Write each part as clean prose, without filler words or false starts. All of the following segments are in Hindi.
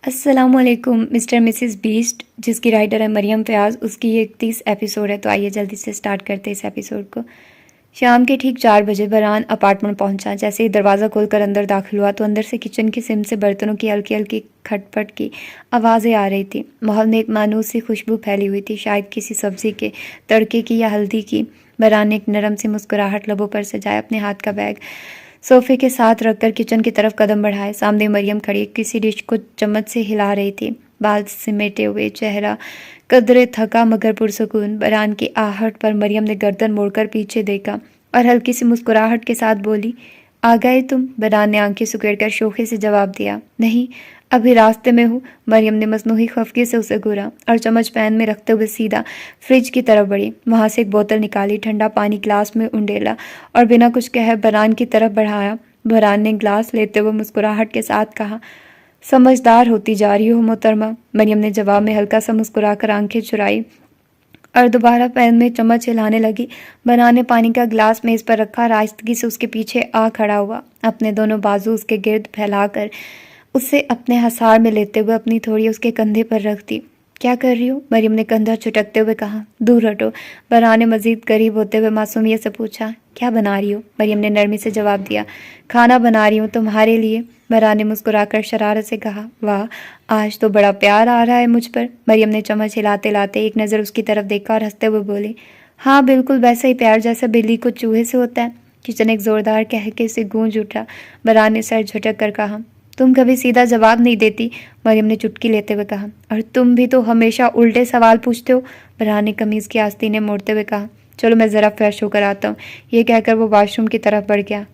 अस्सलामुअलैकुम मिस्टर मिसेस बीस्ट, जिसकी राइटर है मरियम फ़याज़। उसकी ये 30 एपिसोड है, तो आइए जल्दी से स्टार्ट करते हैं इस एपिसोड को। शाम के ठीक 4 बजे बरहान अपार्टमेंट पहुंचा। जैसे ही दरवाज़ा खोलकर अंदर दाखिल हुआ तो अंदर से किचन की सिम से बर्तनों की हल्की हल्की खटपट की आवाज़ें आ रही थी। माहौल में एक मानूस सी खुशबू फैली हुई थी, शायद किसी सब्ज़ी के तड़के की या हल्दी की। बरहान ने एक नरम सी मुस्कुराहट लबों पर सजाए अपने हाथ का बैग सोफे के साथ रखकर किचन की तरफ कदम बढ़ाए। सामने मरियम खड़ी किसी डिश को चम्मच से हिला रही थी, बाल सिमेटे हुए, चेहरा कदरे थका मगर पुरसुकून। बरहान की आहट पर मरियम ने गर्दन मोड़कर पीछे देखा और हल्की सी मुस्कुराहट के साथ बोली, आ गए तुम? बरहान ने आंखें सुकेड़कर शोखे से जवाब दिया, नहीं, अभी रास्ते में हूँ। मरियम ने मसनूही खफगी से उसे घूरा और चम्मच पैन में रखते हुए सीधा फ्रिज की तरफ बढ़ी। वहां से एक बोतल निकाली, ठंडा पानी ग्लास में उंडेला और बिना कुछ कहे बरहान की तरफ बढ़ाया। बरहान ने ग्लास लेते हुए मुस्कुराहट के साथ कहा, समझदार होती जा रही हो मोहतरमा। मरियम ने जवाब में हल्का सा मुस्कुराकर आंखें चुराई और दोबारा पैन में चम्मच हिलाने लगी। बरहान ने पानी का गिलास मेज पर रखा, रास्तगी से उसके पीछे आ खड़ा हुआ, अपने दोनों बाजू उसके गिर्द फैलाकर उसे अपने हसार में लेते हुए अपनी थोड़ी उसके कंधे पर रख दी। क्या कर रही हो? मरियम ने कंधा झुटकते हुए कहा। दूर हटो, बरहान ने मजीद करीब होते हुए मासूमियत से पूछा। क्या बना रही हो? मरियम ने नरमी से जवाब दिया, खाना बना रही हूँ तुम्हारे लिए। बरहान ने मुस्कुराकर शरारत से कहा, वाह, आज तो बड़ा प्यार आ रहा है मुझ पर। मरियम ने चम्मच हिलाते लाते एक नज़र उसकी तरफ देखा और हंसते हुए बोली, हाँ बिल्कुल वैसा ही प्यार जैसा बिल्ली को चूहे से होता है। किचन एक जोरदार कहके से गूंज उठा। बरहान ने सर झटक कर कहा, तुम कभी सीधा जवाब नहीं देती। मरियम ने चुटकी लेते हुए कहा, और तुम भी तो हमेशा उल्टे सवाल पूछते हो। बरहान ने कमीज़ की आस्तीनें मोड़ते हुए कहा, चलो मैं ज़रा फ्रेश होकर आता हूँ। ये कहकर वो वॉशरूम की तरफ बढ़ गया।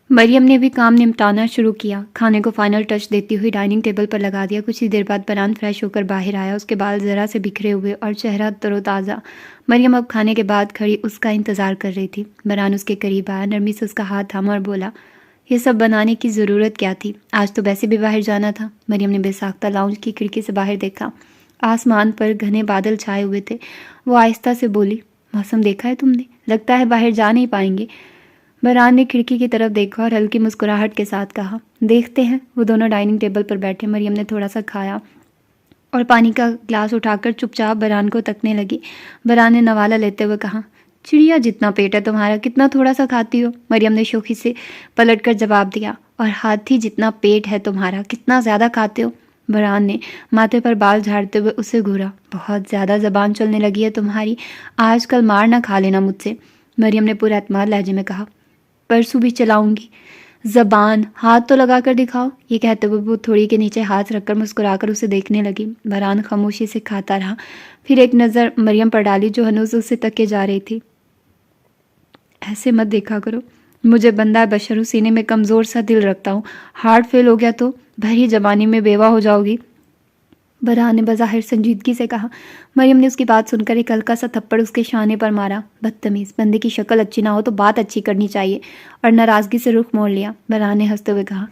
मरियम ने भी काम निपटाना शुरू किया, खाने को फाइनल टच देती हुई डाइनिंग टेबल पर लगा दिया। कुछ ही देर बाद बरहान फ्रेश होकर बाहर आया, उसके बाल ज़रा से बिखरे हुए और चेहरा तरोताज़ा। मरियम अब खाने के बाद खड़ी उसका इंतज़ार कर रही थी। बरहान उसके करीब आया, नरमी से उसका हाथ थामा और बोला, ये सब बनाने की ज़रूरत क्या थी? आज तो वैसे भी बाहर जाना था। मरियम ने बेसाख्ता लाउंज की खिड़की से बाहर देखा। आसमान पर घने बादल छाए हुए थे। वो आहिस्ता से बोली, मौसम देखा है तुमने? लगता है बाहर जा नहीं पाएंगे। बरहान ने खिड़की की तरफ देखा और हल्की मुस्कुराहट के साथ कहा, देखते हैं। वो दोनों डाइनिंग टेबल पर बैठे। मरियम ने थोड़ा सा खाया और पानी का ग्लास उठाकर चुपचाप बरहान को तकने लगी। बरहान ने नवाला लेते हुए कहा, चिड़िया जितना पेट है तुम्हारा, कितना थोड़ा सा खाती हो? मरियम ने शोखी से पलटकर जवाब दिया, और हाथी जितना पेट है तुम्हारा, कितना ज़्यादा खाते हो? बरहान ने माथे पर बाल झाड़ते हुए उसे घूरा। बहुत ज़्यादा ज़बान चलने लगी है तुम्हारी, आजकल मार ना खा लेना मुझसे। मरियम ने पूरे एतमाद लहजे में कहा, परसों भी चलाऊंगी। जबान, हाथ तो लगा कर दिखाओ। ये कहते हुए वो थोड़ी के नीचे हाथ रखकर मुस्कुराकर उसे देखने लगी। बरहान खामोशी से खाता रहा, फिर एक नज़र मरियम पर डाली जो हनूज उसे तके जा रही थी। ऐसे मत देखा करो, मुझे बंदा बशर सीने में कमज़ोर सा दिल रखता हूँ, हार्ट फेल हो गया तो भरी जवानी में बेवा हो जाओगी। बरहान ने बज़ाहिर संजीदगी से कहा। मरियम ने उसकी बात सुनकर एक हल्का सा थप्पड़ उसके शाने पर मारा। बदतमीज़, बंदे की शक्ल अच्छी ना हो तो बात अच्छी करनी चाहिए, और नाराज़गी से रुख मोड़ लिया। बरहान ने हंसते हुए कहा,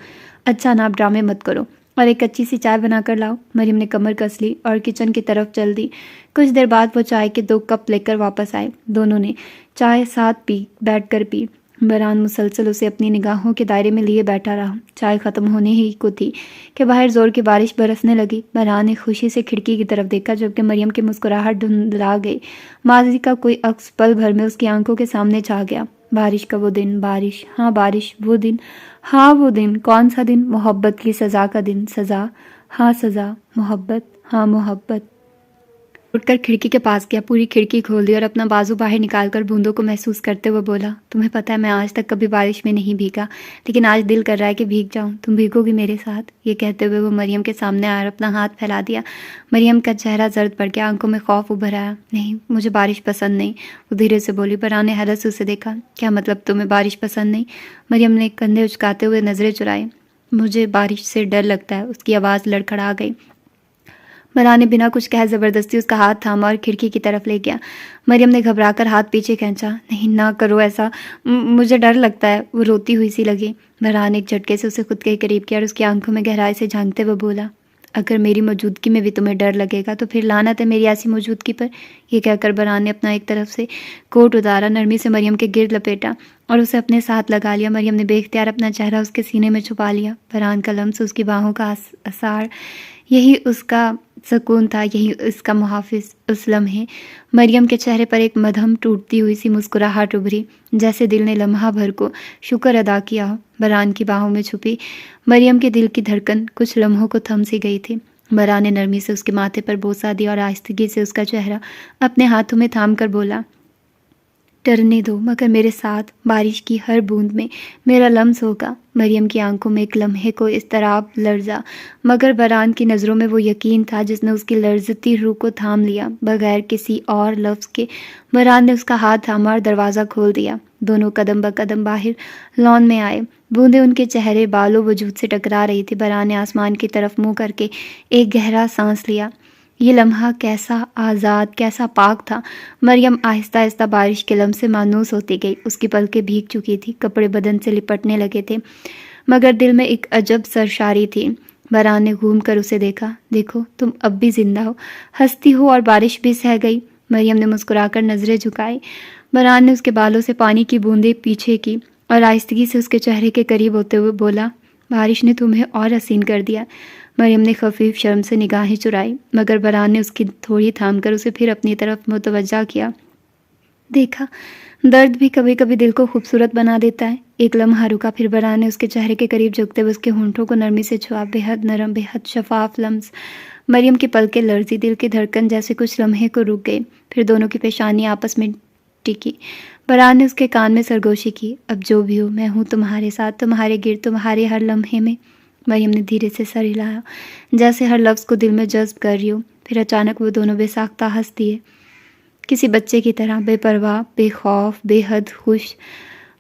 अच्छा ना, आप ड्रामे मत करो और एक अच्छी सी चाय बनाकर लाओ। मरियम ने कमर कस ली और किचन की तरफ चल दी। कुछ देर बाद वो चाय के 2 कप लेकर वापस आए। दोनों ने चाय साथ बैठ पी। बरहान मुसलसल उसे अपनी निगाहों के दायरे में लिए बैठा रहा। चाय ख़त्म होने ही को थी कि बाहर ज़ोर की बारिश बरसने लगी। बरहान ने खुशी से खिड़की की तरफ देखा, जबकि मरियम की मुस्कुराहट धुंधला गई। माजी का कोई अक्स पल भर में उसकी आंखों के सामने छा गया। बारिश का वो दिन, बारिश, हाँ बारिश, वो दिन, हाँ वो दिन। कौन सा दिन? मोहब्बत की सज़ा का दिन। सज़ा, हाँ सज़ा। मोहब्बत, हाँ मोहब्बत। उठकर खिड़की के पास गया, पूरी खिड़की खोल दी और अपना बाजू बाहर निकालकर बूंदों को महसूस करते हुए बोला, तुम्हें पता है मैं आज तक कभी बारिश में नहीं भीगा, लेकिन आज दिल कर रहा है कि भीग जाऊं। तुम भीगोगी मेरे साथ? ये कहते हुए वो मरियम के सामने आया और अपना हाथ फैला दिया। मरियम का चेहरा जर्द पड़ गया, आंखों में खौफ उभर आया। नहीं, मुझे बारिश पसंद नहीं, वो धीरे से बोली। बरहान ने हैरत से उसे देखा। क्या मतलब तुम्हें बारिश पसंद नहीं? मरियम ने कंधे उचकाते हुए नजरें चुराई। मुझे बारिश से डर लगता है। उसकी आवाज़ लड़खड़ा गई। बरहान ने बिना कुछ कहे ज़बरदस्ती उसका हाथ थामा और खिड़की की तरफ ले गया। मरियम ने घबराकर हाथ पीछे खींचा। नहीं, ना करो ऐसा, मुझे डर लगता है। वो रोती हुई सी लगी। बरहान ने एक झटके से उसे खुद के करीब किया और उसकी आंखों में गहराई से झांकते हुए बोला, अगर मेरी मौजूदगी में भी तुम्हें डर लगेगा तो फिर लानत है मेरी ऐसी मौजूदगी पर। ये कहकर बरहान ने अपना एक तरफ से कोट उतारा, नरमी से मरियम के गिर्द लपेटा और उसे अपने साथ लगा लिया। मरियम ने बेख्तियार अपना चेहरा उसके सीने में छुपा लिया। बरहान का लम्स, उसकी बाहों का आसार, यही उसका सुकून था, यही उसका मुहाफिज। उस लम्हे मरियम के चेहरे पर एक मध्यम टूटती हुई सी मुस्कुराहट उभरी, जैसे दिल ने लम्हा भर को शुक्र अदा किया हो। बरहान की बाहों में छुपी मरियम के दिल की धड़कन कुछ लम्हों को थम सी गई थी। बरहान ने नरमी से उसके माथे पर बोसा दिया और आहिस्तगी से उसका चेहरा अपने हाथों में थाम कर बोला, डरने दो, मगर मेरे साथ बारिश की हर बूंद में मेरा लम्स होगा। मरियम की आंखों में एक लम्हे को इज़्तिराब लर्जा, मगर बरहान की नज़रों में वो यकीन था जिसने उसकी लर्जती रूह को थाम लिया। बगैर किसी और लफ्ज़ के बरहान ने उसका हाथ थामा और दरवाज़ा खोल दिया। दोनों कदम ब कदम बाहर लॉन में आए। बूंदें उनके चेहरे, बालों, वजूद से टकरा रही थी। बरहान ने आसमान की तरफ मुँह करके एक गहरा सांस लिया। ये लम्हा कैसा आज़ाद, कैसा पाक था। मरियम आहिस्ता आहिस्ता बारिश के लम्हे से मायूस होती गई। उसकी पलकें भीग चुकी थी, कपड़े बदन से लिपटने लगे थे, मगर दिल में एक अजब सरशारी थी। बरहान ने घूम कर उसे देखा। देखो, तुम अब भी जिंदा हो, हंसती हो और बारिश भी सह गई। मरियम ने मुस्कुराकर नजरें झुकाई। बरहान ने उसके बालों से पानी की बूंदें पीछे की और आहिस्तगी से उसके चेहरे के करीब होते हुए बोला, बारिश ने तुम्हें और हसीन कर दिया। मरियम ने खफीफ शर्म से निगाहें चुराई, मगर बरहान ने उसकी थोड़ी थाम कर उसे फिर अपनी तरफ मुतवज्जा किया। देखा, दर्द भी कभी कभी दिल को खूबसूरत बना देता है। एक लम्हा रुका, फिर बरहान ने उसके चेहरे के करीब झुकते हुए उसके होंठों को नरमी से छुआ। बेहद नरम, बेहद शफाफ लम्स। मरियम की पलकें लर्जी, दिल की धड़कन जैसे कुछ लम्हे को रुक गई। फिर दोनों की पेशानी आपस में टिकी। बरहान ने उसके कान में सरगोशी की, अब जो भी हो, मैं हूँ तुम्हारे साथ, तुम्हारे गिर्द, तुम्हारे हर लम्हे में। मरियम ने धीरे से सर हिलाया, जैसे हर लफ्ज़ को दिल में जज्ब कर रही हो। फिर अचानक वो दोनों बेसाख्ता हंस दिए, किसी बच्चे की तरह, बेपरवाह, बेखौफ, बेहद खुश।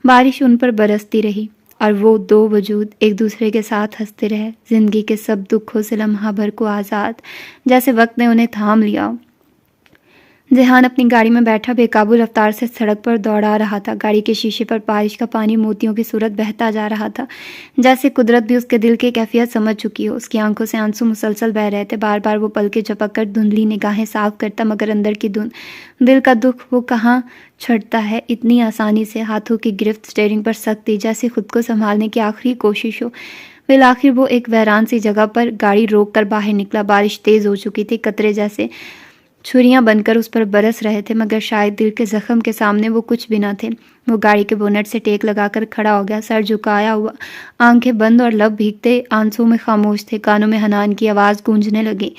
बारिश उन पर बरसती रही और वो दो वजूद एक दूसरे के साथ हंसते रहे, जिंदगी के सब दुखों से लम्हा भर को आज़ाद, जैसे वक्त ने उन्हें थाम लिया। जेहान अपनी गाड़ी में बैठा बेकाबू रफ्तार से सड़क पर दौड़ा रहा था। गाड़ी के शीशे पर बारिश का पानी मोतियों की सूरत बहता जा रहा था, जैसे कुदरत भी उसके दिल की कैफियत समझ चुकी हो। उसकी आंखों से आंसू मुसलसल बह रहे थे। बार बार वो पलकें झपक कर धुंधली निगाहें साफ करता, मगर अंदर की धुन, दिल का दुख वो कहाँ छटता है इतनी आसानी से। हाथों की गिरफ्त स्टीयरिंग पर सख्त थी, जैसे खुद को संभालने की आखिरी कोशिश हो। फिर आखिर वो एक वीरान सी जगह पर गाड़ी रोक कर बाहर निकला। बारिश तेज हो चुकी थी, कतरे जैसे छुरियां बनकर उस पर बरस रहे थे, मगर शायद दिल के जख्म के सामने वो कुछ भी न थे। वो गाड़ी के बोनट से टेक लगाकर खड़ा हो गया, सर झुकाया हुआ, आंखें बंद और लब भीगते आंसू में खामोश थे। कानों में हनान की आवाज़ गूंजने लगी,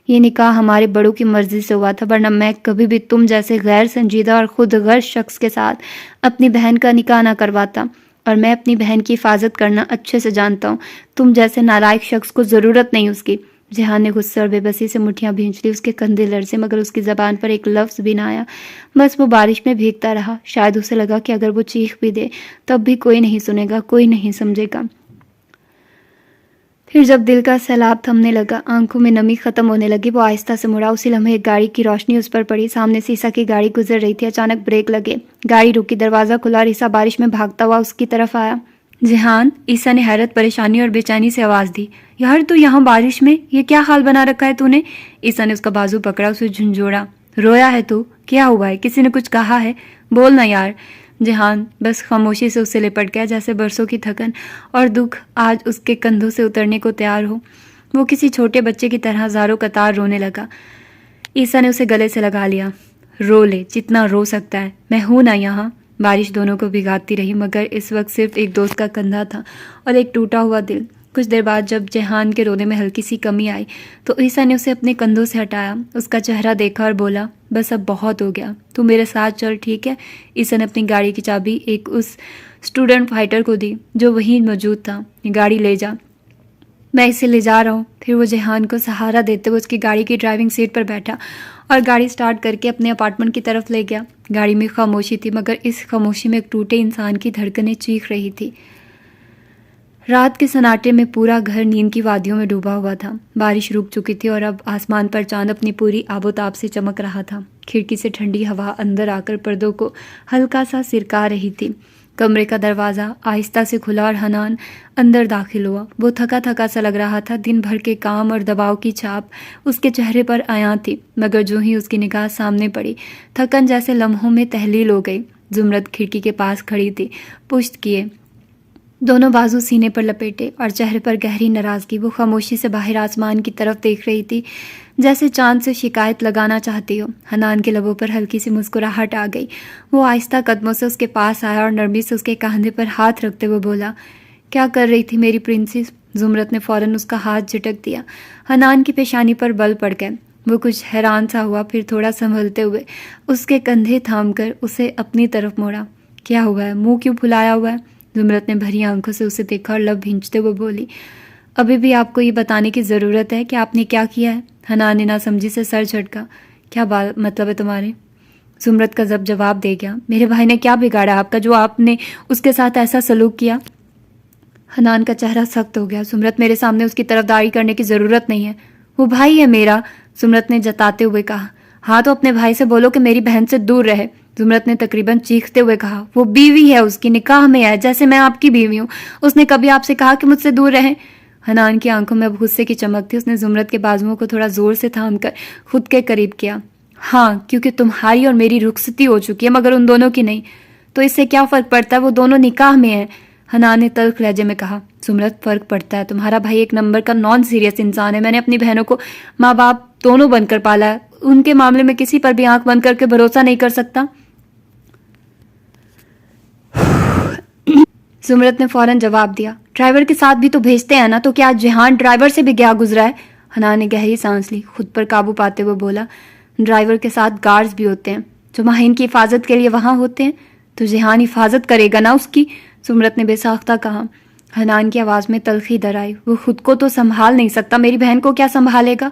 ये निकाह हमारे बड़ों की मर्जी से हुआ था, वरना मैं कभी भी तुम जैसे गैर संजीदा और खुद गर्ज शख्स के साथ अपनी बहन का निकाह ना करवाता। और मैं अपनी बहन की हिफाजत करना अच्छे से जानता हूँ। तुम जैसे नालायक शख्स को ज़रूरत नहीं उसकी। जेहान ने गुस्से और बेबसी से मुठ्ठियां भींच ली। उसके कंधे लरसे, मगर उसकी ज़बान पर एक लफ्ज़ भी ना आया। बस वो बारिश में भीगता रहा। शायद उसे लगा कि अगर वो चीख भी दे तब भी कोई नहीं सुनेगा, कोई नहीं समझेगा। फिर जब दिल का सैलाब थमने लगा, आंखों में नमी खत्म होने लगी, वो आहिस्ता से मुड़ा। उसी लम्हे एक गाड़ी की रोशनी उस पर पड़ी। सामने से ईसा की गाड़ी गुजर रही थी। अचानक ब्रेक लगे, गाड़ी रुकी, दरवाज़ा खुला और ईसा बारिश में भागता हुआ उसकी तरफ आया। जेहान, ईसा ने हैरत, परेशानी और बेचैनी से आवाज़ दी, यार तू यहाँ बारिश में, ये क्या हाल बना रखा है तूने? ईसा ने उसका बाजू पकड़ा, उसे झुंझोड़ा। रोया है तू? क्या हुआ है? किसी ने कुछ कहा है? बोल ना यार। जेहान बस खामोशी से उससे लिपट गया, जैसे बरसों की थकन और दुख आज उसके कंधों से उतरने को तैयार हो। वो किसी छोटे बच्चे की तरह हजारों कतार रोने लगा। ईसा ने उसे गले से लगा लिया। रो ले, जितना रो सकता है, मैं हूं ना यहाँ। बारिश दोनों को भिगाती रही, मगर इस वक्त सिर्फ एक दोस्त का कंधा था और एक टूटा हुआ दिल। कुछ देर बाद जब जेहान के रोने में हल्की सी कमी आई तो ईसा ने उसे अपने कंधों से हटाया, उसका चेहरा देखा और बोला, बस अब बहुत हो गया, तू मेरे साथ चल, ठीक है? ईसा ने अपनी गाड़ी की चाबी एक उस स्टूडेंट फाइटर को दी जो वहीं मौजूद था। गाड़ी ले जा, मैं इसे ले जा रहा हूँ। फिर वो जेहान को सहारा देते हुए उसकी गाड़ी की ड्राइविंग सीट पर बैठा और गाड़ी स्टार्ट करके अपने अपार्टमेंट की तरफ ले गया। गाड़ी में खामोशी थी, मगर इस खामोशी में एक टूटे इंसान की धड़कनें चीख रही थी। रात के सन्नाटे में पूरा घर नींद की वादियों में डूबा हुआ था। बारिश रुक चुकी थी और अब आसमान पर चांद अपनी पूरी आबोताब से चमक रहा था। खिड़की से ठंडी हवा अंदर आकर पर्दों को हल्का सा सिरका रही थी। कमरे का दरवाज़ा आहिस्ता से खुला और हनान अंदर दाखिल हुआ। वो थका थका सा लग रहा था। दिन भर के काम और दबाव की छाप उसके चेहरे पर आया थी, मगर जो ही उसकी निगाह सामने पड़ी, थकन जैसे लम्हों में तहलील हो गई। जुमरत खिड़की के पास खड़ी थी, पुश्त किए, दोनों बाजू सीने पर लपेटे और चेहरे पर गहरी नाराज़गी। वो खामोशी से बाहर आसमान की तरफ देख रही थी, जैसे चांद से शिकायत लगाना चाहती हो। हनान के लबों पर हल्की सी मुस्कुराहट आ गई। वो आहिस्ता कदमों से उसके पास आया और नरमी से उसके कंधे पर हाथ रखते हुए बोला, क्या कर रही थी मेरी प्रिंसेस? जुमरत ने फौरन उसका हाथ झटक दिया। हनान की पेशानी पर बल पड़ गए। वो कुछ हैरान सा हुआ, फिर थोड़ा संभलते हुए उसके कंधे थामकर उसे अपनी तरफ मोड़ा। क्या हुआ है? मुंह क्यों फुलाया हुआ है? जुमरत ने भरी आंखों से उसे देखा और लब भींचते हुए बोली, अभी भी आपको ये बताने की ज़रूरत है कि आपने क्या किया है? हनान ने नासमझी से सर झटका। क्या बात मतलब है तुम्हारे? जुमरत का जवाब दे गया, मेरे भाई ने क्या बिगाड़ा आपका जो आपने उसके साथ ऐसा सलूक किया? हनान का चेहरा सख्त हो गया। जुमरत, मेरे सामने उसकी तरफदारी करने की ज़रूरत नहीं है, वो भाई है मेरा, जुमरत ने जताते हुए कहा। हाँ तो अपने भाई से बोलो कि मेरी बहन से दूर रहे, जुमरत ने तकरीबन चीखते हुए कहा। वो बीवी है, उसकी निकाह में है, जैसे मैं आपकी बीवी हूँ। उसने कभी आपसे कहा कि मुझसे दूर रहे? हनान की आंखों में अब गुस्से की चमक थी। उसने जुमरत के बाजुओं को थोड़ा जोर से थामकर खुद के करीब किया। हाँ, क्योंकि तुम्हारी और मेरी रुखसती हो चुकी है, मगर उन दोनों की नहीं। तो इससे क्या फ़र्क पड़ता है? वो दोनों निकाह में हैं, हनान ने तल्ख लहजे में कहा। जुमरत, फ़र्क पड़ता है। तुम्हारा भाई एक नंबर का नॉन सीरियस इंसान है। मैंने अपनी बहनों को माँ बाप दोनों बनकर पाला है। उनके मामले में किसी पर भी आंख बंद करके भरोसा नहीं कर सकता। जुमरत ने फौरन जवाब दिया, ड्राइवर के साथ भी तो भेजते हैं ना, तो क्या जिहान ड्राइवर से भी क्या गुजरा है? हनान ने गहरी सांस ली, खुद पर काबू पाते हुए बोला, ड्राइवर के साथ गार्ड्स भी होते हैं जो माहिन की हिफाजत के लिए वहां होते हैं। तो जिहान हिफाजत करेगा ना उसकी? जुमरत ने बेसाख्ता कहा। हनान की आवाज़ में तल्खी दर आई। वो खुद को तो संभाल नहीं सकता, मेरी बहन को क्या संभालेगा?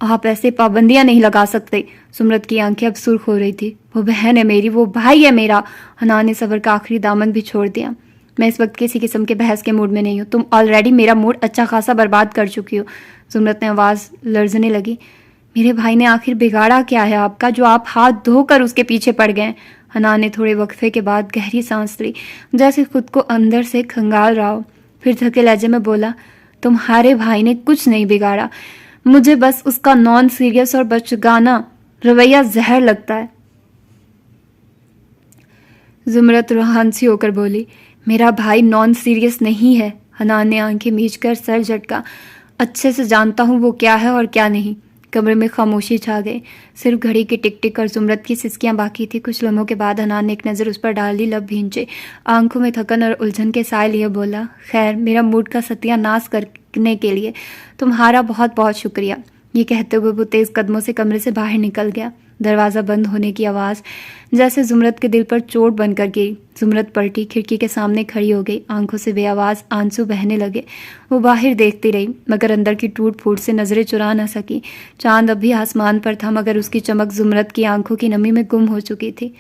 आप ऐसे पाबंदियां नहीं लगा सकते। जुमरत की आंखें अब सुर्ख हो रही थी। वो बहन है मेरी, वो भाई है मेरा। हनान ने सब्र का आखिरी दामन भी छोड़ दिया। मैं इस वक्त किसी किस्म के बहस के मूड में नहीं हूँ। तुम ऑलरेडी मेरा मूड अच्छा खासा बर्बाद कर चुकी हो। जुमरत ने आवाज़ लर्जने लगी। मेरे भाई ने आखिर बिगाड़ा क्या है आपका जो आप हाथ धोकर उसके पीछे पड़ गए? हनान ने थोड़े वक्फे के बाद गहरी सांस ली, जैसे खुद को अंदर से खंगाल रहा हो। फिर थके लहजे में बोला, तुम्हारे भाई ने कुछ नहीं बिगाड़ा, मुझे बस उसका नॉन सीरियस और बचगाना रवैया जहर लगता है। जुमरत रूहानसी होकर बोली, मेरा भाई नॉन सीरियस नहीं है। हनान ने आंखें मीचकर सर झटका। अच्छे से जानता हूँ वो क्या है और क्या नहीं। कमरे में खामोशी छा गई। सिर्फ घड़ी की टिक टिक और जुमरत की सिसकियां बाकी थी। कुछ लम्हों के बाद हनान ने एक नज़र उस पर डाल ली, लब भींचे, आंखों में थकन और उलझन के साए लिए बोला, खैर, मेरा मूड का सत्यानाश करने के लिए तुम्हारा बहुत बहुत शुक्रिया। ये कहते हुए वो तेज़ कदमों से कमरे से बाहर निकल गया। दरवाज़ा बंद होने की आवाज़ जैसे जुमरत के दिल पर चोट बनकर गई। जुमरत पलटी, खिड़की के सामने खड़ी हो गई। आंखों से बेआवाज़ आंसू बहने लगे। वो बाहर देखती रही, मगर अंदर की टूट फूट से नज़रें चुरा न सकी। चांद अब भी आसमान पर था, मगर उसकी चमक जुमरत की आंखों की नमी में गुम हो चुकी थी।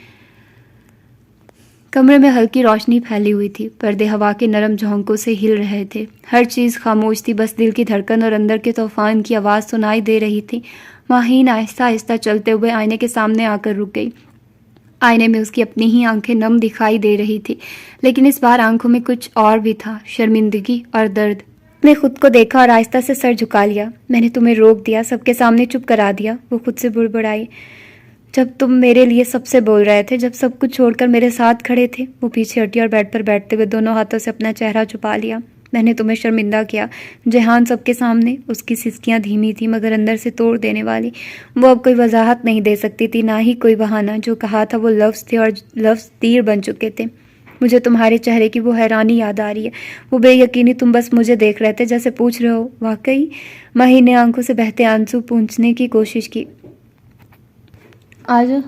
कमरे में हल्की रोशनी फैली हुई थी। पर्दे हवा के नरम झोंकों से हिल रहे थे। हर चीज़ खामोश थी, बस दिल की धड़कन और अंदर के तूफान की आवाज़ सुनाई दे रही थी। माहीन आहिस्ता आहिस्ता चलते हुए आईने के सामने आकर रुक गई। आईने में उसकी अपनी ही आंखें नम दिखाई दे रही थी, लेकिन इस बार आंखों में कुछ और भी था, शर्मिंदगी और दर्द। उसने खुद को देखा और आहिस्ता से सर झुका लिया। मैंने तुम्हें रोक दिया, सबके सामने चुप करा दिया, वो खुद से बुड़बुड़ाई। जब तुम मेरे लिए सबसे बोल रहे थे, जब सब कुछ छोड़कर मेरे साथ खड़े थे। वो पीछे हटी और बेड पर बैठते हुए दोनों हाथों से अपना चेहरा छुपा लिया। मैंने तुम्हें शर्मिंदा किया, जिहान सबके सामने। उसकी सिसकियां धीमी थी, मगर अंदर से तोड़ देने वाली। वो अब कोई वजाहत नहीं दे सकती थी, ना ही कोई बहाना। जो कहा था वो लफ्ज़ थे और लफ्ज़ तीर बन चुके थे। मुझे तुम्हारे चेहरे की वो हैरानी याद आ रही है, वो बेयकीनी। तुम बस मुझे देख रहे थे, जैसे पूछ रहे हो, वाकई? माही ने आंखों से बहते आंसू पूंछने की कोशिश की। आज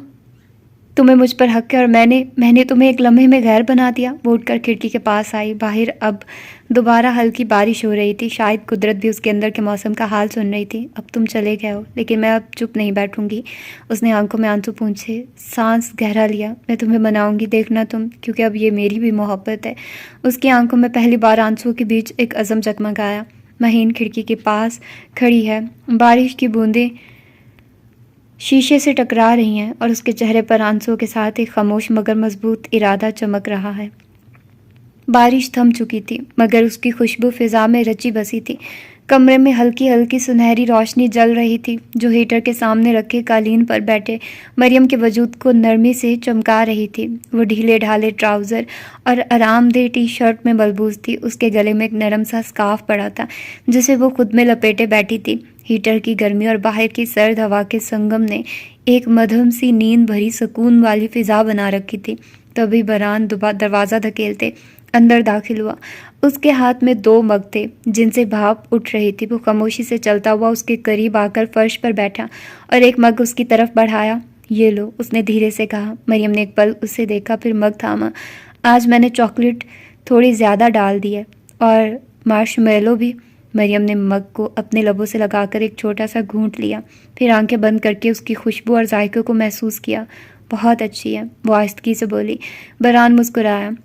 तुम्हें मुझ पर हक है और मैंने तुम्हें एक लम्हे में गैर बना दिया। वो उठकर खिड़की के पास आई। बाहर अब दोबारा हल्की बारिश हो रही थी। शायद कुदरत भी उसके अंदर के मौसम का हाल सुन रही थी। अब तुम चले गए हो, लेकिन मैं अब चुप नहीं बैठूंगी। उसने आंखों में आंसू पूंछे, सांस गहरा लिया। मैं तुम्हें मनाऊंगी, देखना तुम, क्योंकि अब ये मेरी भी मोहब्बत है। उसकी आंखों में पहली बार आंसुओं के बीच एक अज़म जगमगाया। महीन खिड़की के पास खड़ी है। बारिश की बूंदें शीशे से टकरा रही हैं और उसके चेहरे पर आंसुओं के साथ एक खामोश मगर मजबूत इरादा चमक रहा है। बारिश थम चुकी थी, मगर उसकी खुशबू फिजा में रची बसी थी। कमरे में हल्की हल्की सुनहरी रोशनी जल रही थी, जो हीटर के सामने रखे कालीन पर बैठे मरियम के वजूद को नरमी से चमका रही थी। वो ढीले ढाले ट्राउज़र और आरामदेह टी शर्ट में मलबूस थी। उसके गले में एक नरम सा स्कार्फ पड़ा था, जिसे वो खुद में लपेटे बैठी थी। हीटर की गर्मी और बाहर की सर्द हवा के संगम ने एक मध्यम सी नींद भरी सुकून वाली फिजा बना रखी थी। तभी बरहान दरवाज़ा धकेलते अंदर दाखिल हुआ। उसके हाथ में 2 मग थे, जिनसे भाप उठ रही थी। वो खामोशी से चलता हुआ उसके करीब आकर फर्श पर बैठा और एक मग उसकी तरफ बढ़ाया। ये लो, उसने धीरे से कहा। मरियम ने एक पल उसे देखा, फिर मग थामा। आज मैंने चॉकलेट थोड़ी ज़्यादा डाल दी है, और मार्शमेलो भी। मरियम ने मग को अपने लबों से लगाकर एक छोटा सा घूंट लिया, फिर आंखें बंद करके उसकी खुशबू और जायके को महसूस किया। बहुत अच्छी है, वो आहिस्तगी से बोली। बरहान मुस्कुराया,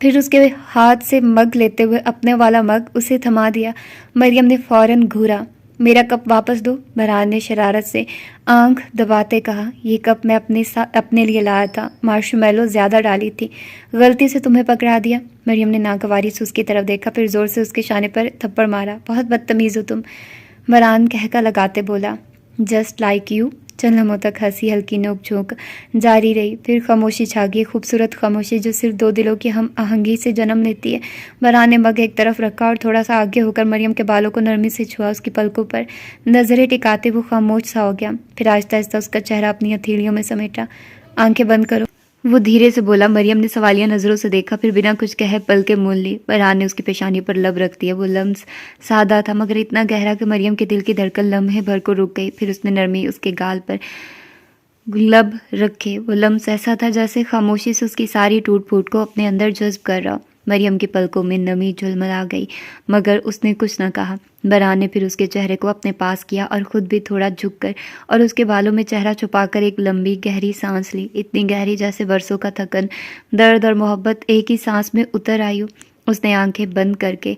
फिर उसके हाथ से मग लेते हुए अपने वाला मग उसे थमा दिया। मरियम ने फौरन घूरा। मेरा कप वापस दो, बरहान ने शरारत से आंख दबाते कहा। ये कप मैं अपने लिए लाया था, मार्शमेलो ज़्यादा डाली थी, गलती से तुम्हें पकड़ा दिया। मरियम ने नागवारी से उसकी तरफ देखा, फिर ज़ोर से उसके शाने पर थप्पड़ मारा। बहुत बदतमीज़ हो तुम, बरहान कहका लगाते बोला। Just like you. चंद लम्हों तक हंसी हल्की नोक-झोंक जारी रही, फिर खामोशी छा गई, खूबसूरत खामोशी जो सिर्फ 2 दिलों की हम आहंगी से जन्म लेती है। बरहान ने मग एक तरफ रखा और थोड़ा सा आगे होकर मरियम के बालों को नरमी से छुआ। उसकी पलकों पर नजरें टिकाते वो खामोश सा हो गया, फिर आहिस्ता आहिस्ता उसका चेहरा अपनी हथेलियों में समेटा। आंखें बंद करो, वो धीरे से बोला। मरियम ने सवालिया नजरों से देखा, फिर बिना कुछ कहे पलकें मूंद ली। बरहान ने उसकी पेशानी पर लब रख दिया। वो लम्स सादा था, मगर इतना गहरा कि मरियम के दिल की धड़कन लम्हे भर को रुक गई। फिर उसने नरमी उसके गाल पर लब रखे। वो लम्स ऐसा था जैसे खामोशी से उसकी सारी टूट फूट को अपने अंदर जज्ब कर रहा। मरियम की पलकों में नमी झुलमला गई, मगर उसने कुछ न कहा। बरहान ने फिर उसके चेहरे को अपने पास किया और खुद भी थोड़ा झुककर और उसके बालों में चेहरा छुपाकर एक लंबी गहरी सांस ली, इतनी गहरी जैसे बरसों का थकन, दर्द और मोहब्बत एक ही सांस में उतर आई हो। उसने आंखें बंद करके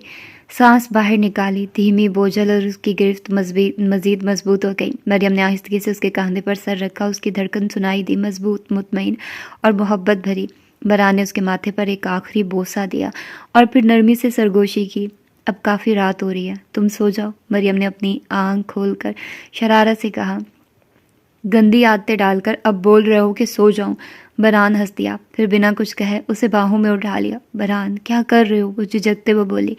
सांस बाहर निकाली, धीमी बोझल, और उसकी गिरफ्त मजीद मजबूत हो गई। मरियम ने आहिस्तगी से उसके कंधे पर सर रखा। उसकी धड़कन सुनाई दी, मजबूत, मुतमईन और मोहब्बत भरी। बरहान ने उसके माथे पर एक आखिरी बोसा दिया और फिर नरमी से सरगोशी की। अब काफ़ी रात हो रही है, तुम सो जाओ। मरियम ने अपनी आंख खोलकर शरारत से कहा। गंदी आदतें डालकर अब बोल रहे हो कि सो जाऊं। बरहान हंस दिया, फिर बिना कुछ कहे उसे बाहों में उठा लिया। बरहान, क्या कर रहे हो, वो झिझकते हुए बोली,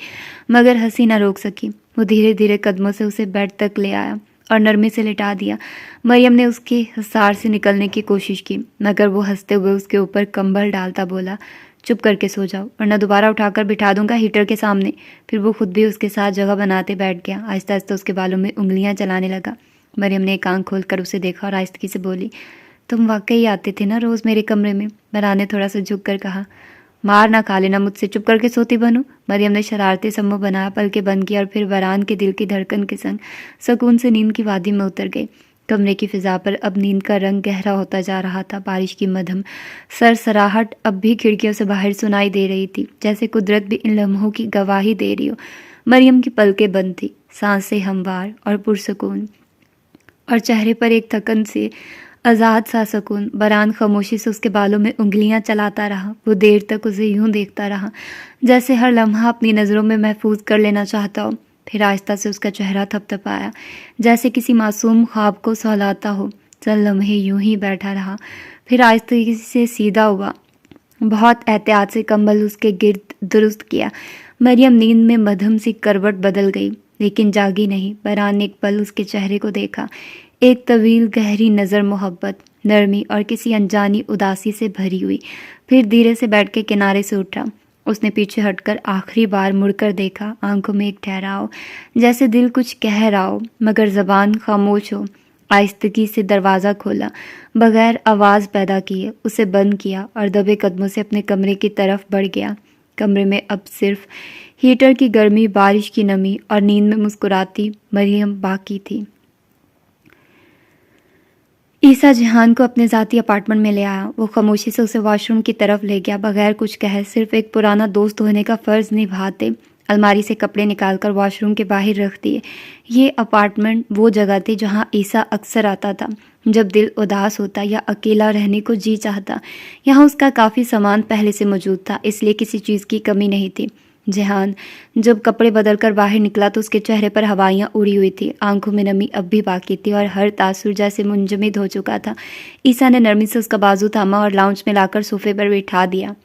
मगर हंसी न रोक सकी। वो धीरे धीरे कदमों से उसे बेड तक ले आया और नरमी से लिटा दिया। मरियम ने उसके हिसार से निकलने की कोशिश की, मगर वो हंसते हुए उसके ऊपर कंबल डालता बोला, चुप करके सो जाओ, वरना दोबारा उठाकर बिठा दूंगा हीटर के सामने। फिर वो खुद भी उसके साथ जगह बनाते बैठ गया। आहिस्ता आहिस्ता उसके बालों में उंगलियां चलाने लगा। मरियम ने एक आंख खोलकर उसे देखा और आहिस्तगी से बोली, तुम वाकई आते थे ना रोज़ मेरे कमरे में। बरहान ने थोड़ा सा झुक कर कहा। मार ना खा लेना मुझसे, चुप करके सोती बनूं। मरियम ने शरारती सम्मोह बनाया, पलकें बंद किया और फिर बरहान के दिल की धड़कन के संग सुकून से नींद की वादी में उतर गई। कमरे की फिजा पर अब नींद का रंग गहरा होता जा रहा था। बारिश की मध्यम सरसराहट अब भी खिड़कियों से बाहर सुनाई दे रही थी, जैसे कुदरत भी इन लम्हों की गवाही दे रही हो। मरियम की पलकें बंद थी, सांसें हमवार और पुरसुकून, और चेहरे पर एक थकन से आज़ाद सा सुकून। बरहान खामोशी से उसके बालों में उंगलियां चलाता रहा। वो देर तक उसे यूं देखता रहा जैसे हर लम्हा अपनी नज़रों में महफूज कर लेना चाहता हो। फिर आहिस्ता से उसका चेहरा थपथपाया, जैसे किसी मासूम ख्वाब को सहलाता हो। चंद लम्हे यूं ही बैठा रहा, फिर आहिस्ता से सीधा हुआ। बहुत एहतियात से कंबल उसके गिर्द दुरुस्त किया। मरियम नींद में मध्यम सी करवट बदल गई, लेकिन जागी नहीं। बरहान ने एक पल उसके चेहरे को देखा, एक तवील गहरी नज़र मोहब्बत, नरमी और किसी अनजानी उदासी से भरी हुई। फिर धीरे से बैठ के किनारे से उठा। उसने पीछे हटकर आखिरी बार मुड़कर देखा, आंखों में एक ठहराव, जैसे दिल कुछ कह रहा हो मगर ज़बान खामोश हो। आहिस्तगी से दरवाज़ा खोला, बगैर आवाज़ पैदा किए उसे बंद किया और दबे कदमों से अपने कमरे की तरफ बढ़ गया। कमरे में अब सिर्फ हीटर की गर्मी, बारिश की नमी और नींद में मुस्कुराती मरियम बाकी थी। ईसा जहान को अपने ज़ाती अपार्टमेंट में ले आया। वो खामोशी से उसे वॉशरूम की तरफ ले गया, बगैर कुछ कहे, सिर्फ एक पुराना दोस्त होने का फ़र्ज़ निभाते अलमारी से कपड़े निकालकर वॉशरूम के बाहर रख दिए। ये अपार्टमेंट वो जगह थी जहाँ ईसा अक्सर आता था जब दिल उदास होता या अकेला रहने को जी चाहता। यहाँ उसका काफ़ी सामान पहले से मौजूद था, इसलिए किसी चीज़ की कमी नहीं थी। जेहान जब कपड़े बदलकर बाहर निकला तो उसके चेहरे पर हवाइयाँ उड़ी हुई थी, आंखों में नमी अब भी बाकी थी और हर तासुर जैसे मुंजमद हो चुका था। ईसा ने नरमी से उसका बाजू थामा और लाउंज में लाकर सोफे पर बिठा दिया।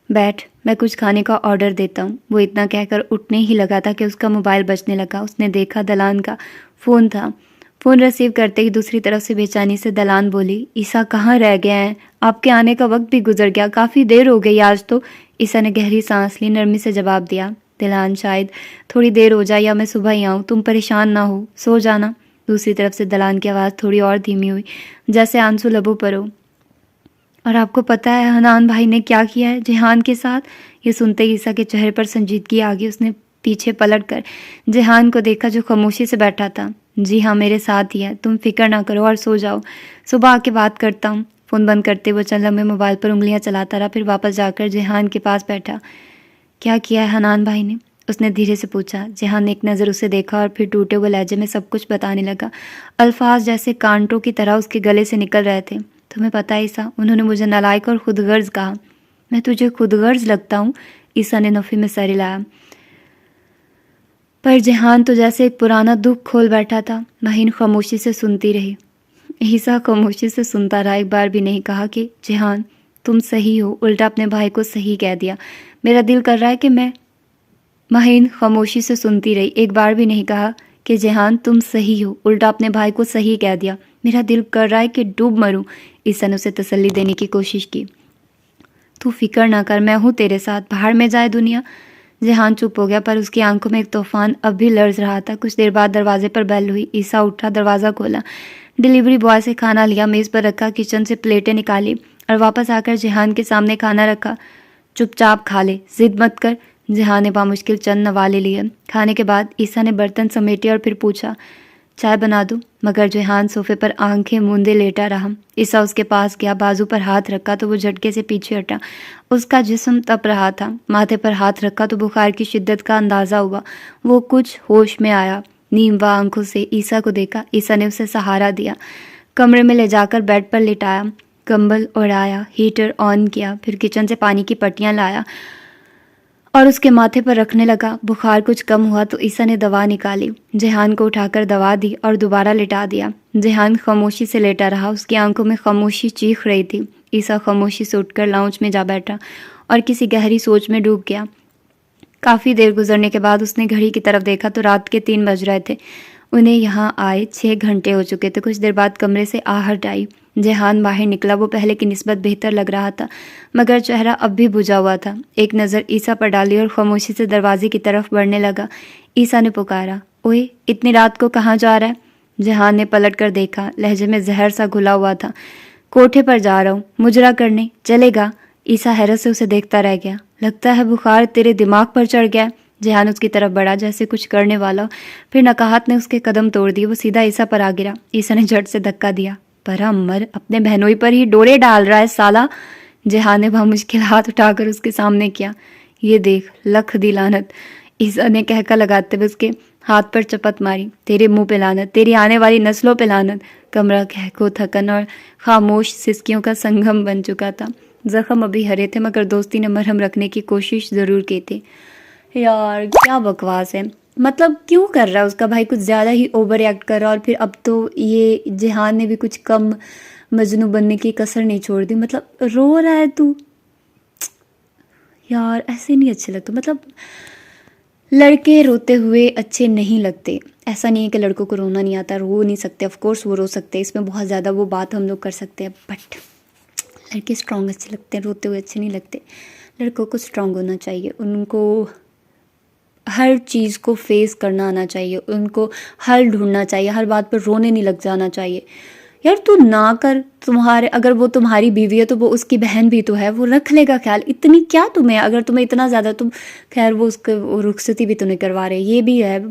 बैठ, मैं कुछ खाने का ऑर्डर देता हूँ। वो इतना कहकर उठने ही लगा था कि उसका मोबाइल बजने लगा। उसने देखा दलान का फ़ोन था। फ़ोन रिसीव करते ही दूसरी तरफ से बेचैनी से दलान बोली, ईसा कहाँ रह गए हैं? आपके आने का वक्त भी गुजर गया, काफ़ी देर हो गई आज तो। ईसा ने गहरी सांस ली, नरमी से जवाब दिया, दलान शायद थोड़ी देर हो जाए या मैं सुबह ही आऊँ, तुम परेशान ना हो, सो जाना। दूसरी तरफ से दलान की आवाज़ थोड़ी और धीमी हुई, जैसे आंसू लबों पर हो। और आपको पता है हनान भाई ने क्या किया है जेहान के साथ? ये सुनते ही ईसा के चेहरे पर संजीदगी आ गई। उसने पीछे पलटकर जेहान को देखा जो खामोशी से बैठा था। जी हाँ, मेरे साथ ही है, तुम फिक्र ना करो और सो जाओ, सुबह आके बात करता हूँ। फ़ोन बंद करते वो चंद लम्हे मोबाइल पर उंगलियां चलाता रहा, फिर वापस जाकर जेहान के पास बैठा। क्या किया है हनान भाई ने? उसने धीरे से पूछा। जेहान ने एक नज़र उसे देखा और फिर टूटे हुए लहजे में सब कुछ बताने लगा। अल्फाज जैसे कांटों की तरह उसके गले से निकल रहे थे। तुम्हें पता है ईसा, उन्होंने मुझे नालायक और खुदगर्ज कहा। मैं तुझे खुदगर्ज लगता हूँ? ईसा ने नफ़ी में सर हिलाया। पर जेहान तो जैसे एक पुराना दुख खोल बैठा था। महीन खामोशी से सुनती रही। ईसा खामोशी से सुनता रहा, एक बार भी नहीं कहा कि जेहान तुम सही हो, उल्टा अपने भाई को सही कह दिया। मेरा दिल कर रहा है कि मैं महीन खामोशी से सुनती रही, एक बार भी नहीं कहा कि जेहान तुम सही हो, उल्टा अपने भाई को सही कह दिया। मेरा दिल कर रहा है कि डूब मरूं। ईसा ने उसे तसल्ली देने की कोशिश की। तू फिक्र ना कर, मैं हूँ तेरे साथ, बाहर में जाए दुनिया। जेहान चुप हो गया, पर उसकी आंखों में एक तूफान अब भी लर्ज रहा था। कुछ देर बाद दरवाजे पर बेल हुई। ईसा उठा, दरवाज़ा खोला, डिलीवरी बॉय से खाना लिया, मेज़ पर रखा, किचन से प्लेटें निकाली और वापस आकर जेहान के सामने खाना रखा। चुपचाप खा ले, जिद मत कर। जेहान ने बामुश्किल चंद नवाले लिए। खाने के बाद ईसा ने बर्तन समेटे और फिर पूछा, चाय बना दूं? मगर जेहान सोफे पर आंखें मूंदे लेटा रहा। ईसा उसके पास गया, बाजू पर हाथ रखा तो वो झटके से पीछे हटा। उसका जिस्म तप रहा था। माथे पर हाथ रखा तो बुखार की शिद्दत का अंदाज़ा हुआ। वो कुछ होश में आया, नींवा आंखों से ईसा को देखा। ईसा ने उसे सहारा दिया, कमरे में ले जाकर बेड पर लिटाया, कंबल ओढ़ाया, हीटर ऑन किया, फिर किचन से पानी की पट्टियाँ लाया और उसके माथे पर रखने लगा। बुखार कुछ कम हुआ तो ईसा ने दवा निकाली, जेहान को उठाकर दवा दी और दोबारा लिटा दिया। जेहान खामोशी से लेटा रहा, उसकी आंखों में खामोशी चीख रही थी। ईसा खामोशी से उठकर लाउंज में जा बैठा और किसी गहरी सोच में डूब गया। काफ़ी देर गुजरने के बाद उसने घड़ी की तरफ देखा तो रात के 3 बज रहे थे। उन्हें यहाँ आए 6 घंटे हो चुके थे। कुछ देर बाद कमरे से आहट आई। जेहान बाहर निकला। वो पहले की निस्बत बेहतर लग रहा था, मगर चेहरा अब भी बुझा हुआ था। एक नज़र ईसा पर डाली और खामोशी से दरवाजे की तरफ बढ़ने लगा। ईसा ने पुकारा, ओए, इतनी रात को कहाँ जा रहा है? जेहान ने पलट कर देखा, लहजे में जहर सा घुला हुआ था। कोठे पर जा रहा हूँ, मुजरा करने, चलेगा? ईसा हैरत से उसे देखता रह गया। लगता है बुखार तेरे दिमाग पर चढ़ गया। जेहान उसकी तरफ बढ़ा जैसे कुछ करने वाला, फिर नकाहत ने उसके कदम तोड़ दिए। वो सीधा ईसा पर आ गिरा। ईसा ने झट से धक्का दिया। परा मर, अपने बहनोई पर ही डोरे डाल रहा है साला। जेहान ने मुश्किल हाथ उठाकर उसके सामने किया। ये देख, लख दी लानत। ईसा ने कहका लगाते हुए उसके हाथ पर चपत मारी। तेरे मुंह पे लानत, तेरी आने वाली नस्लों पे लानत। कमरा कहको, थकन और खामोश सिसकियों का संगम बन चुका था। जख्म अभी हरे थे, मगर दोस्ती ने मरहम रखने की कोशिश ज़रूर की थी। यार क्या बकवास है, मतलब क्यों कर रहा है उसका भाई, कुछ ज़्यादा ही ओवर एक्ट कर रहा है। और फिर अब तो ये जेहान ने भी कुछ कम मजनू बनने की कसर नहीं छोड़ दी। मतलब रो रहा है तू, यार ऐसे नहीं अच्छे लगते। मतलब लड़के रोते हुए अच्छे नहीं लगते। ऐसा नहीं है कि लड़कों को रोना नहीं आता, रो नहीं सकते, ऑफ कोर्स वो रो सकते हैं, इसमें बहुत ज़्यादा वो बात हम लोग कर सकते हैं। बट लड़के स्ट्रांग अच्छे लगते हैं, रोते हुए अच्छे नहीं लगते। लड़कों को स्ट्रांग होना चाहिए, उनको हर चीज़ को फेस करना आना चाहिए, उनको हल ढूंढना चाहिए, हर बात पर रोने नहीं लग जाना चाहिए। यार तू ना कर, तुम्हारे अगर वो तुम्हारी बीवी है तो वो उसकी बहन भी तो है, वो रख लेगा ख्याल। इतनी क्या तुम्हें, अगर तुम्हें इतना ज़्यादा, तुम खैर वो उसको रुखसती भी तो नहीं करवा रहे, ये भी है।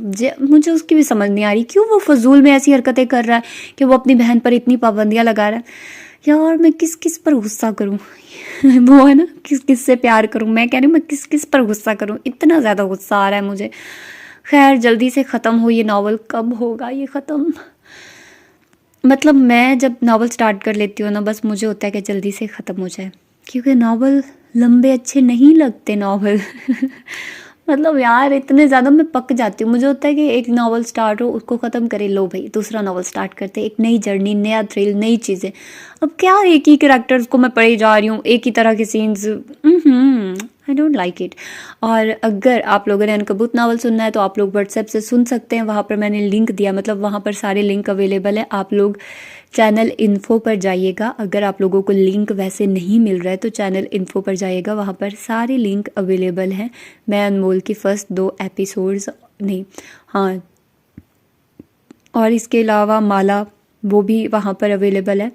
मुझे उसकी भी समझ नहीं आ रही क्यों वो फजूल में ऐसी हरकतें कर रहा है कि वो अपनी बहन पर इतनी पाबंदियाँ लगा रहा है। यार मैं किस किस पर गुस्सा करूं वो है ना, किस किस से प्यार करूं, मैं कह रही हूँ मैं किस किस पर गुस्सा करूं, इतना ज़्यादा गुस्सा आ रहा है मुझे। खैर जल्दी से ख़त्म हो ये नावल, कब होगा ये ख़त्म। मतलब मैं जब नावल स्टार्ट कर लेती हूँ ना, बस मुझे होता है कि जल्दी से ख़त्म हो जाए, क्योंकि नावल लंबे अच्छे नहीं लगते नावल मतलब यार इतने ज़्यादा मैं पक जाती हूँ। मुझे होता है कि एक नावल स्टार्ट हो, उसको ख़त्म करे, लो भाई दूसरा नावल स्टार्ट करते, एक नई जर्नी, नया थ्रिल, नई चीज़ें। अब क्या एक ही कैरेक्टर्स को मैं पढ़ी जा रही हूँ, एक ही तरह के scenes, I don't like it. और अगर आप लोगों ने अनकबूत नावल सुनना है तो आप लोग व्हाट्सएप से सुन सकते हैं, वहाँ पर मैंने लिंक दिया, मतलब वहाँ पर सारे लिंक अवेलेबल है। आप लोग चैनल इन्फो पर जाइएगा, अगर आप लोगों को लिंक वैसे नहीं मिल रहा है तो चैनल इन्फो पर जाइएगा, वहाँ पर सारे लिंक अवेलेबल हैं। मैं अनमोल की फ़र्स्ट 2 एपिसोड्स नहीं, हाँ, और इसके अलावा माला वो भी वहाँ पर अवेलेबल है।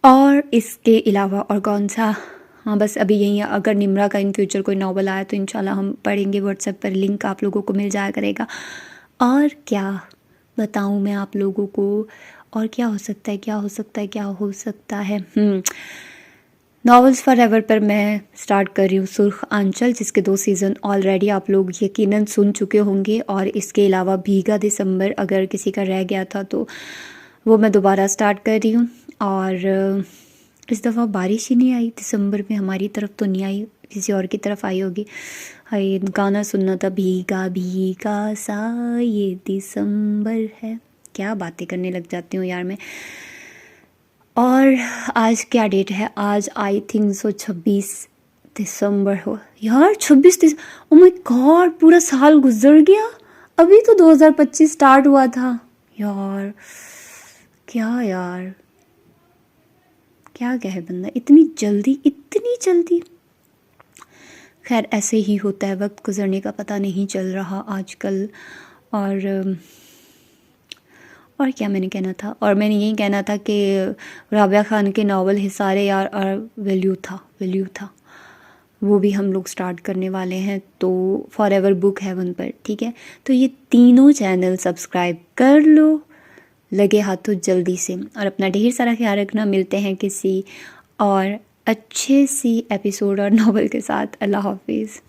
और इसके अलावा और कौन सा, हाँ बस अभी यही है। अगर निम्रा का इन फ्यूचर कोई नावल आया तो इंशाल्लाह हम पढ़ेंगे, व्हाट्सएप पर लिंक आप लोगों को मिल जाया करेगा। और क्या बताऊँ मैं आप लोगों को, और क्या हो सकता है, क्या हो सकता है, क्या हो सकता है। नॉवेल्स फॉर एवर पर मैं स्टार्ट कर रही हूँ सुर्ख आंचल, जिसके 2 सीज़न ऑलरेडी आप लोग यकीनन सुन चुके होंगे। और इसके अलावा भीगा दिसंबर, अगर किसी का रह गया था तो वो मैं दोबारा स्टार्ट कर रही हूँ। और इस दफ़ा बारिश ही नहीं आई दिसंबर में, हमारी तरफ तो नहीं आई, किसी और की तरफ आई होगी। हाय गाना सुनना था, भीगा भीगा सा ये दिसंबर है, क्या बातें करने लग जाती हूँ यार मैं। और आज क्या डेट है, आज आई थिंक सो 26 दिसंबर हो यार, 26 दिसंबर, ओ माय गॉड पूरा साल गुजर गया, अभी तो 2025 स्टार्ट हुआ था यार। क्या यार, क्या कहे बंदा, इतनी जल्दी, इतनी जल्दी। खैर ऐसे ही होता है, वक्त गुजरने का पता नहीं चल रहा आजकल। और क्या मैंने कहना था, और मैंने यही कहना था कि राबिया खान के नावल हिसारे यार और वैल्यू था, वो भी हम लोग स्टार्ट करने वाले हैं, तो फॉर एवर बुक हेवन पर, ठीक है। तो ये तीनों चैनल सब्सक्राइब कर लो, लगे हाथों जल्दी से, और अपना ढेर सारा ख्याल रखना। मिलते हैं किसी और अच्छे सी एपिसोड और नावल के साथ। अल्लाह हाफिज़।